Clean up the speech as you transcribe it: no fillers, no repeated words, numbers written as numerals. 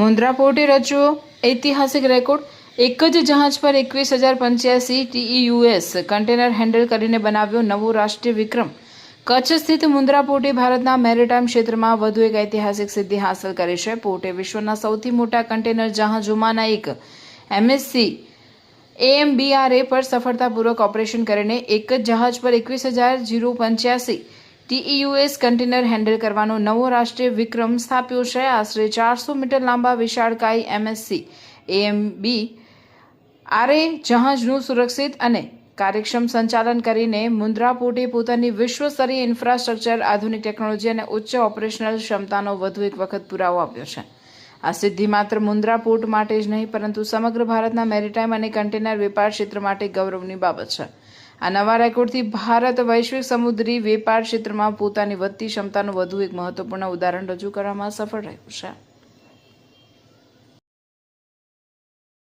મુન્દ્રા પોર્ટે રચ્યો ઐતિહાસિક રેકોર્ડ। એક જ જહાજ પર 21,085 TEUS કન્ટેનર હેન્ડલ કરીને બનાવ્યો નવો રાષ્ટ્રીય વિક્રમ। કચ્છ સ્થિત મુન્દ્રા પોર્ટે ભારતના મેરીટાઈમ ક્ષેત્રમાં વધુ એક ઐતિહાસિક સિદ્ધિ હાંસલ કરી છે। પોર્ટે વિશ્વના સૌથી મોટા કન્ટેનર જહાજોમાંના એક MSC AMBRA પર સફળતાપૂર્વક ઓપરેશન કરીને એક જ જહાજ પર 21,085 TEUS કન્ટેનર હેન્ડલ કરવાનો નવો રાષ્ટ્રીય વિક્રમ સ્થાપ્યો છે। આશરે 400 મીટર લાંબા વિશાળકાય MSC AMBRA જહાજનું સુરક્ષિત અને કાર્યક્ષમ સંચાલન કરીને મુન્દ્રા પોર્ટે પોતાની વિશ્વસ્તરીય ઇન્ફ્રાસ્ટ્રક્ચર, આધુનિક ટેકનોલોજી અને ઉચ્ચ ઓપરેશનલ ક્ષમતાનો વધુ એક વખત પુરાવો આપ્યો છે। આ સિદ્ધિ માત્ર મુન્દ્રા પોર્ટ માટે જ નહીં, પરંતુ સમગ્ર ભારતના મેરીટાઈમ અને કન્ટેનર વેપાર ક્ષેત્ર માટે ગૌરવની બાબત છે। આ નવા રેકોર્ડથી ભારત વૈશ્વિક સમુદ્રી વેપાર ક્ષેત્રમાં પોતાની વધતી ક્ષમતાનું વધુ એક મહત્વપૂર્ણ ઉદાહરણ રજૂ કરવામાં સફળ રહ્યું છે।